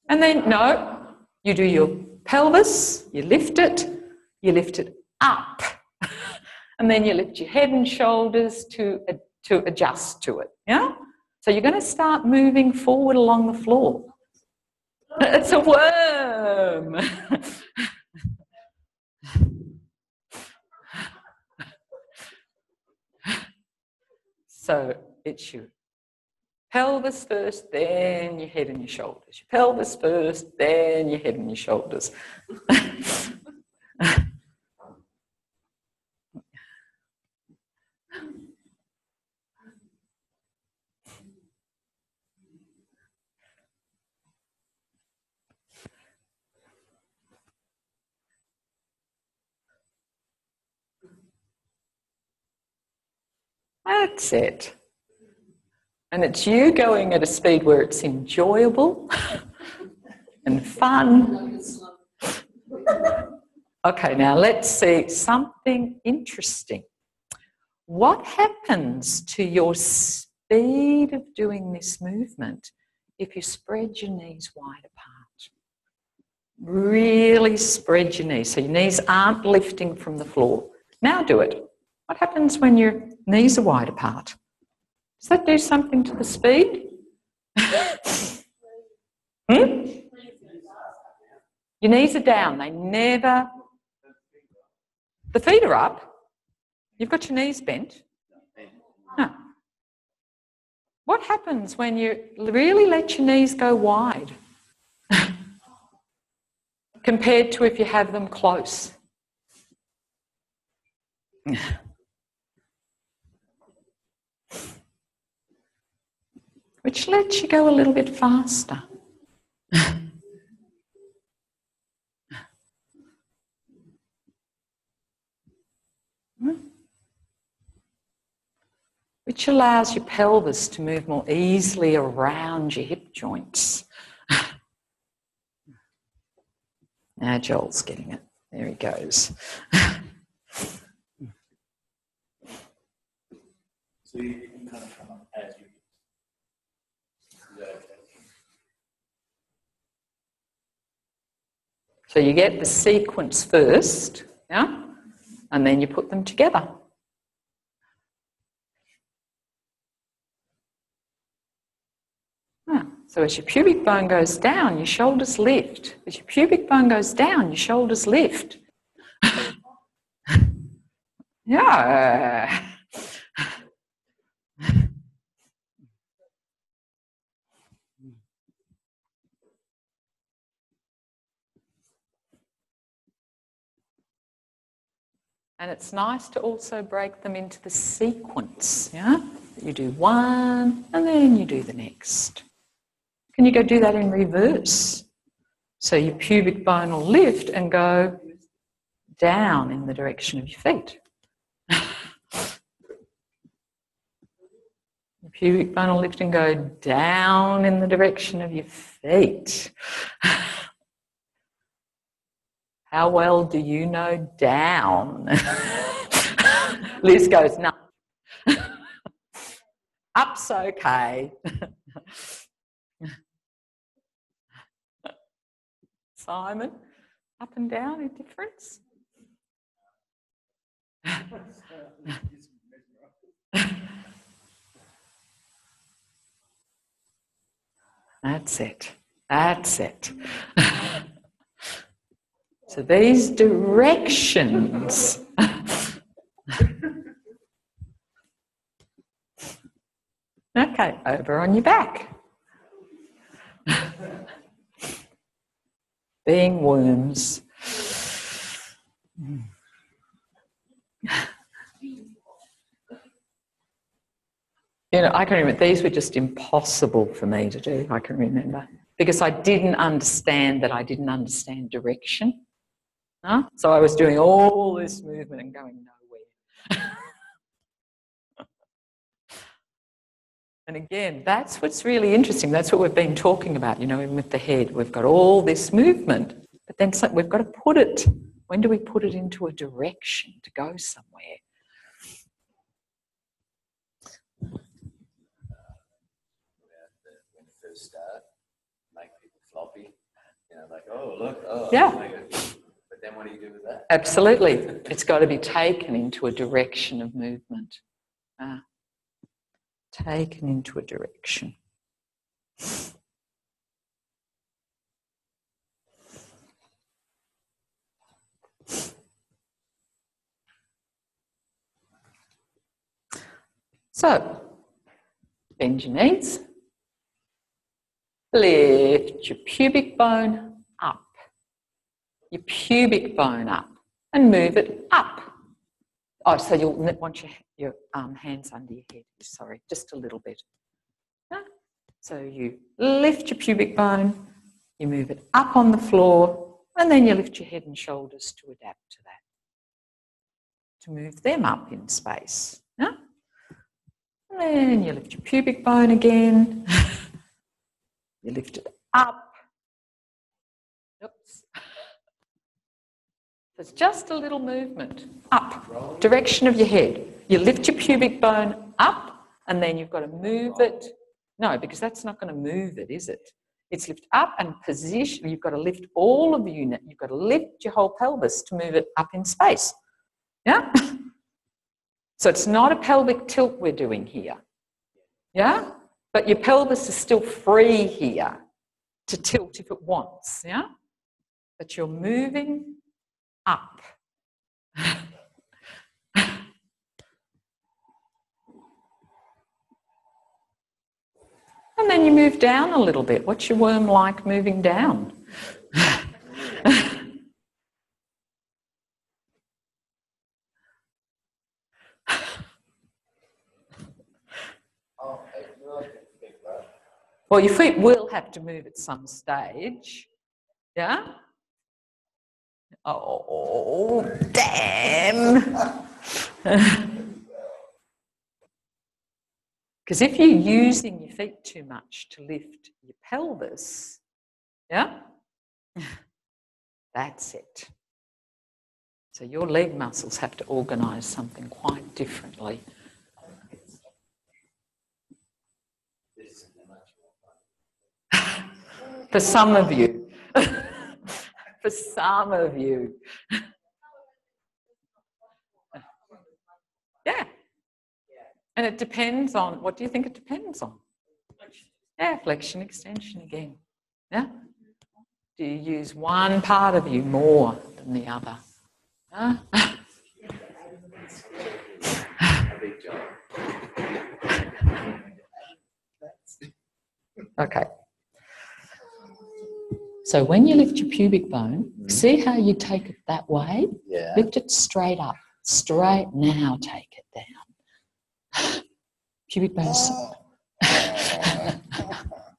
[SPEAKER 1] And then, no, you do your pelvis, you lift it up. And then you lift your head and shoulders to adjust to it, yeah? So you're going to start moving forward along the floor. It's a worm. So it's your pelvis first, then your head and your shoulders. Your pelvis first, then your head and your shoulders. That's it. And it's you going at a speed where it's enjoyable and fun. Okay, now let's see something interesting. What happens to your speed of doing this movement if you spread your knees wide apart? Really spread your knees so your knees aren't lifting from the floor. Now do it. What happens when your knees are wide apart? Does that do something to the speed? Your knees are down. They never... The feet are up. You've got your knees bent. No. What happens when you really let your knees go wide compared to if you have them close? Which lets you go a little bit faster. Which allows your pelvis to move more easily around your hip joints. Now Joel's getting it. There he goes.
[SPEAKER 3] So you can kind of come up as you...
[SPEAKER 1] So you get the sequence first, yeah? And then you put them together. So as your pubic bone goes down, your shoulders lift. As your pubic bone goes down, your shoulders lift. Yeah. And it's nice to also break them into the sequence, yeah? You do one and then you do the next. Can you go do that in reverse? So your pubic bone will lift and go down in the direction of your feet. Your pubic bone will lift and go down in the direction of your feet. How well do you know down? Liz goes, no. Up's okay. Simon, up and down, a difference? That's it. That's it. So these directions. Okay, over on your back. Being worms. You know, I can remember, these were just impossible for me to do, I can remember, because I didn't understand that I didn't understand direction. Huh? So I was doing all this movement and going nowhere. And again, that's what's really interesting. That's what we've been talking about, you know, with the head. We've got all this movement, but then we've got to put it, when do we put it into a direction to go somewhere?
[SPEAKER 3] When you first start, make people floppy, you know, like, oh, look, oh,
[SPEAKER 1] yeah.
[SPEAKER 3] But then what do you do with that?
[SPEAKER 1] Absolutely. It's got to be taken into a direction of movement. Taken into a direction. So, bend your knees, lift your pubic bone up, your pubic bone up, and move it up. Oh, so you'll want your hands under your head, sorry, just a little bit. Yeah? So you lift your pubic bone, you move it up on the floor, and then you lift your head and shoulders to adapt to that, to move them up in space. Yeah? And then you lift your pubic bone again, you lift it up. Oops. So it's just a little movement up, direction of your head. You lift your pubic bone up, and then you've got to move it. No, because that's not going to move it, is it? It's lift up and position. You've got to lift all of the unit. You've got to lift your whole pelvis to move it up in space. Yeah? So it's not a pelvic tilt we're doing here. Yeah? But your pelvis is still free here to tilt if it wants. Yeah? But you're moving up. And then you move down a little bit. What's your worm like moving down? Well, your feet will have to move at some stage. Yeah? Oh, damn. Because if you're using your feet too much to lift your pelvis, yeah, that's it. So your leg muscles have to organise something quite differently. For some of you. For some of you. Yeah. And it depends on, what do you think it depends on? Yeah, flexion, extension again. Yeah? Do you use one part of you more than the other? Huh? Okay. So when you lift your pubic bone, see how you take it that way?
[SPEAKER 3] Yeah.
[SPEAKER 1] Lift it straight up. Straight. Now take it down. Pubic bone.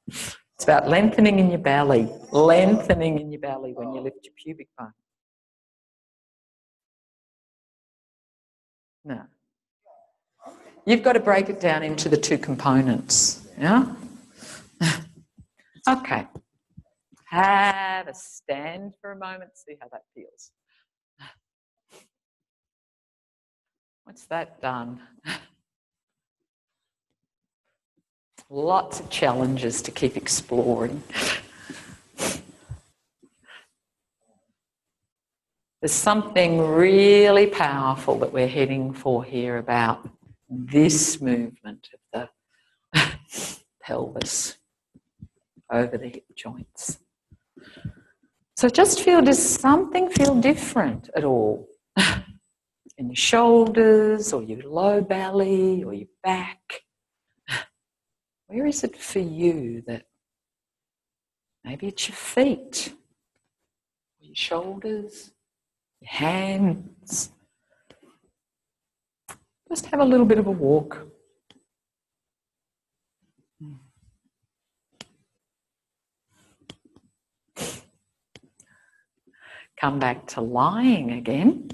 [SPEAKER 1] It's about lengthening in your belly. Lengthening in your belly when you lift your pubic bone. No. You've got to break it down into the two components. Yeah? Okay. Have a stand for a moment, see how that feels. What's that done? Lots of challenges to keep exploring. There's something really powerful that we're heading for here about this movement of the pelvis over the hip joints. So just feel, does something feel different at all? In your shoulders or your low belly or your back? Where is it for you that maybe it's your feet, or your shoulders, your hands? Just have a little bit of a walk. Come back to lying again.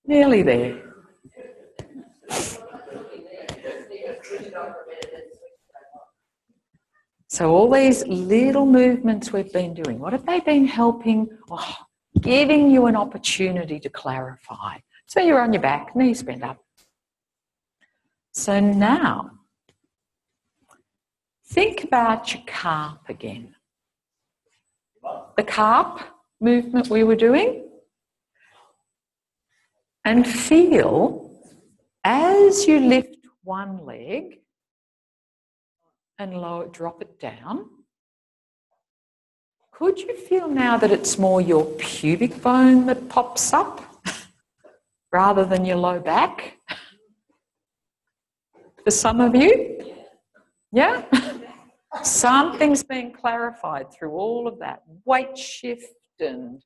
[SPEAKER 1] Nearly there. So all these little movements we've been doing, what have they been helping? Oh, giving you an opportunity to clarify. So you're on your back, knees bent up. So now, think about your carp again. The carp movement we were doing. And feel as you lift one leg and drop it down, could you feel now that it's more your pubic bone that pops up rather than your low back? For some of you? Yeah? Something's been clarified through all of that weight shift and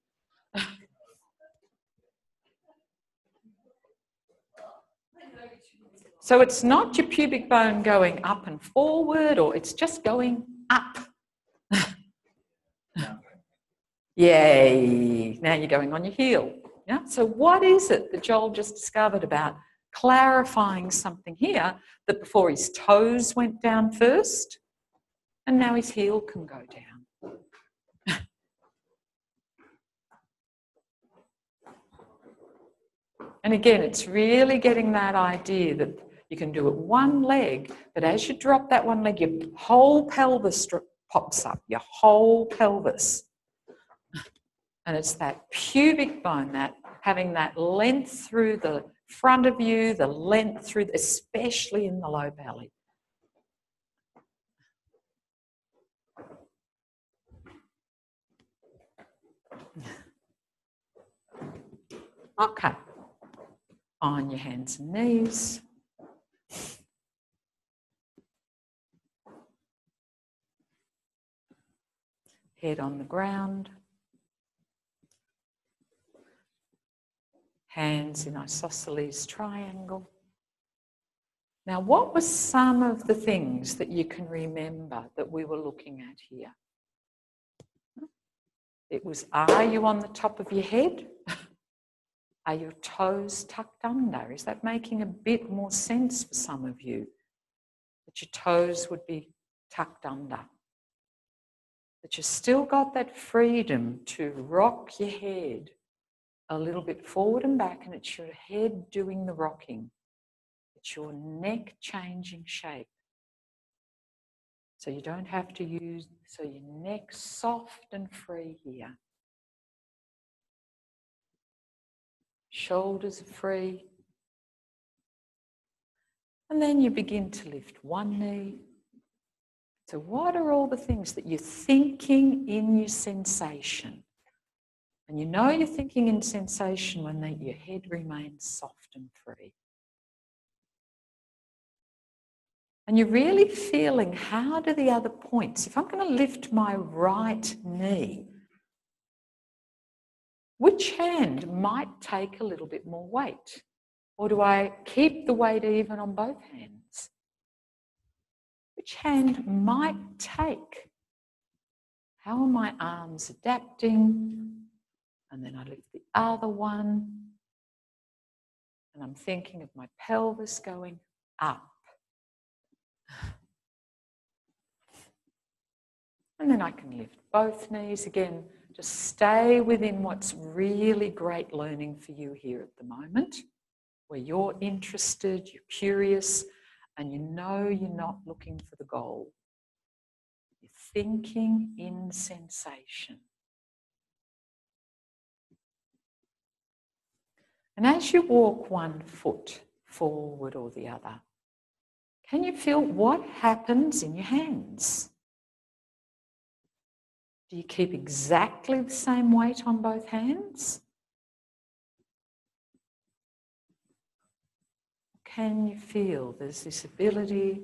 [SPEAKER 1] so it's not your pubic bone going up and forward, or it's just going up. Yay, now you're going on your heel. Yeah? So what is it that Joel just discovered about clarifying something here, that before his toes went down first and now his heel can go down? And again, it's really getting that idea that you can do it one leg, but as you drop that one leg, your whole pelvis pops up, your whole pelvis. And it's that pubic bone, that having that length through the front of you, the length through, especially in the low belly. Okay. On your hands and knees. Head on the ground. Hands in isosceles triangle. Now, what were some of the things that you can remember that we were looking at here? It was, are you on the top of your head? Are your toes tucked under? Is that making a bit more sense for some of you? That your toes would be tucked under? That you've still got that freedom to rock your head a little bit forward and back, and it's your head doing the rocking. It's your neck changing shape. So you don't have to use, so your neck's soft and free here. Shoulders are free. And then you begin to lift one knee. So what are all the things that you're thinking in your sensation? And you know you're thinking in sensation when your head remains soft and free. And you're really feeling, how do the other points, if I'm going to lift my right knee, which hand might take a little bit more weight? Or do I keep the weight even on both hands? Which hand might take? How are my arms adapting? And then I lift the other one. And I'm thinking of my pelvis going up. And then I can lift both knees again. Just stay within what's really great learning for you here at the moment, where you're interested, you're curious, and you know you're not looking for the goal. You're thinking in sensation. And as you walk one foot forward or the other, can you feel what happens in your hands? Do you keep exactly the same weight on both hands? Can you feel there's this ability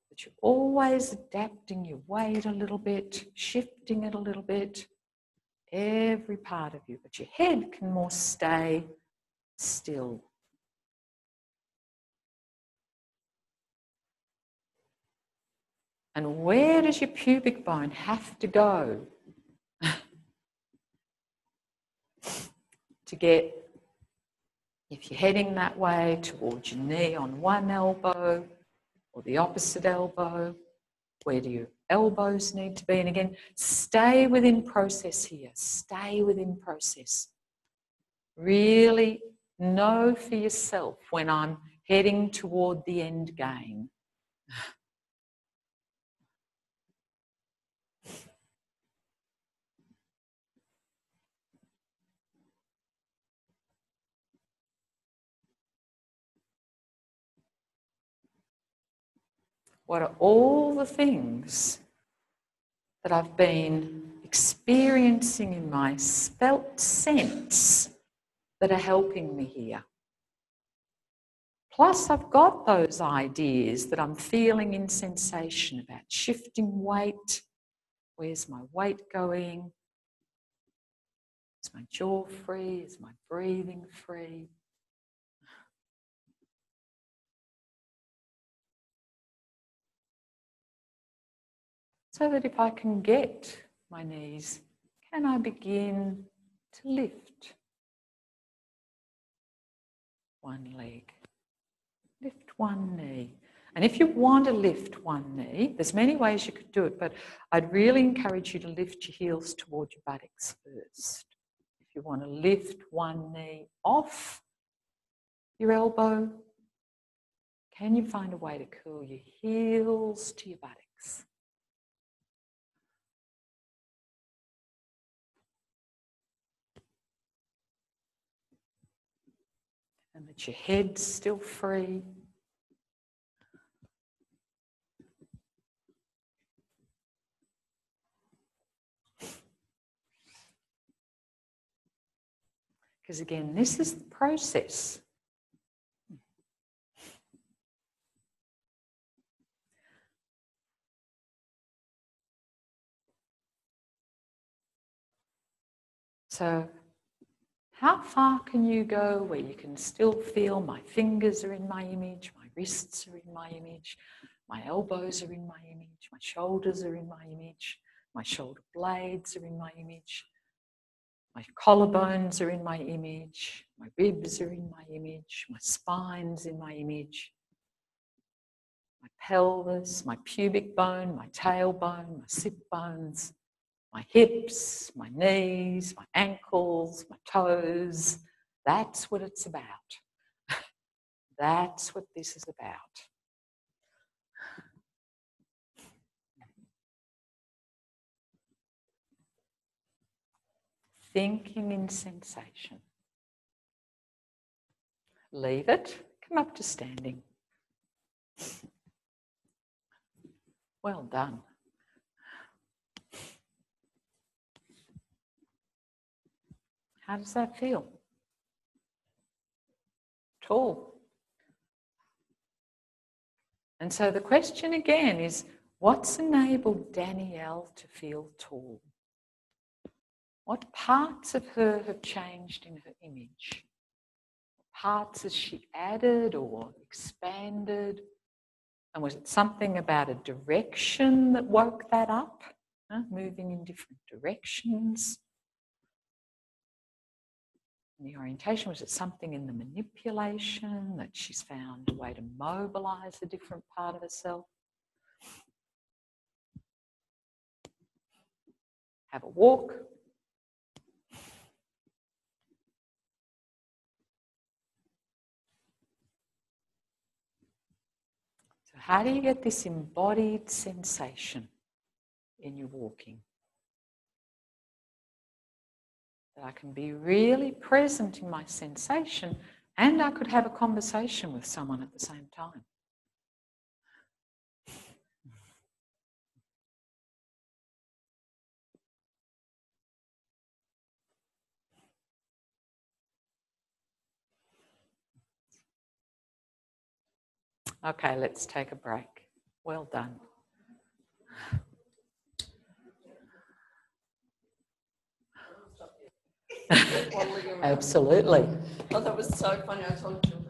[SPEAKER 1] that you're always adapting your weight a little bit, shifting it a little bit, every part of you, but your head can more stay still. And where does your pubic bone have to go to get, if you're heading that way, towards your knee on one elbow or the opposite elbow? Where do your elbows need to be? And again, stay within process here. Stay within process. Really know for yourself when I'm heading toward the end game. What are all the things that I've been experiencing in my felt sense that are helping me here? Plus, I've got those ideas that I'm feeling in sensation about shifting weight. Where's my weight going? Is my jaw free? Is my breathing free? So that if I can get my knees, can I begin to lift one leg, lift one knee? And if you want to lift one knee, there's many ways you could do it, but I'd really encourage you to lift your heels toward your buttocks first. If you want to lift one knee off your elbow, can you find a way to curl your heels to your buttocks? And that your head's still free. Because again, this is the process. So, how far can you go where you can still feel my fingers are in my image, my wrists are in my image, my elbows are in my image, my shoulders are in my image, my shoulder blades are in my image, my collarbones are in my image, my ribs are in my image, my spine's in my image, my pelvis, my pubic bone, my tailbone, my sit bones, my hips, my knees, my ankles, my toes. That's what it's about. That's what this is about. Thinking in sensation. Leave it. Come up to standing. Well done. How does that feel? Tall. And so the question again is, what's enabled Danielle to feel tall? What parts of her have changed in her image? What parts has she added or expanded? And was it something about a direction that woke that up? Moving in different directions? And the orientation, was it something in the manipulation that she's found a way to mobilise a different part of herself? Have a walk. So how do you get this embodied sensation in your walking? That I can be really present in my sensation and I could have a conversation with someone at the same time. Okay, let's take a break. Well done. Absolutely.
[SPEAKER 2] Oh, that was so funny. I told you.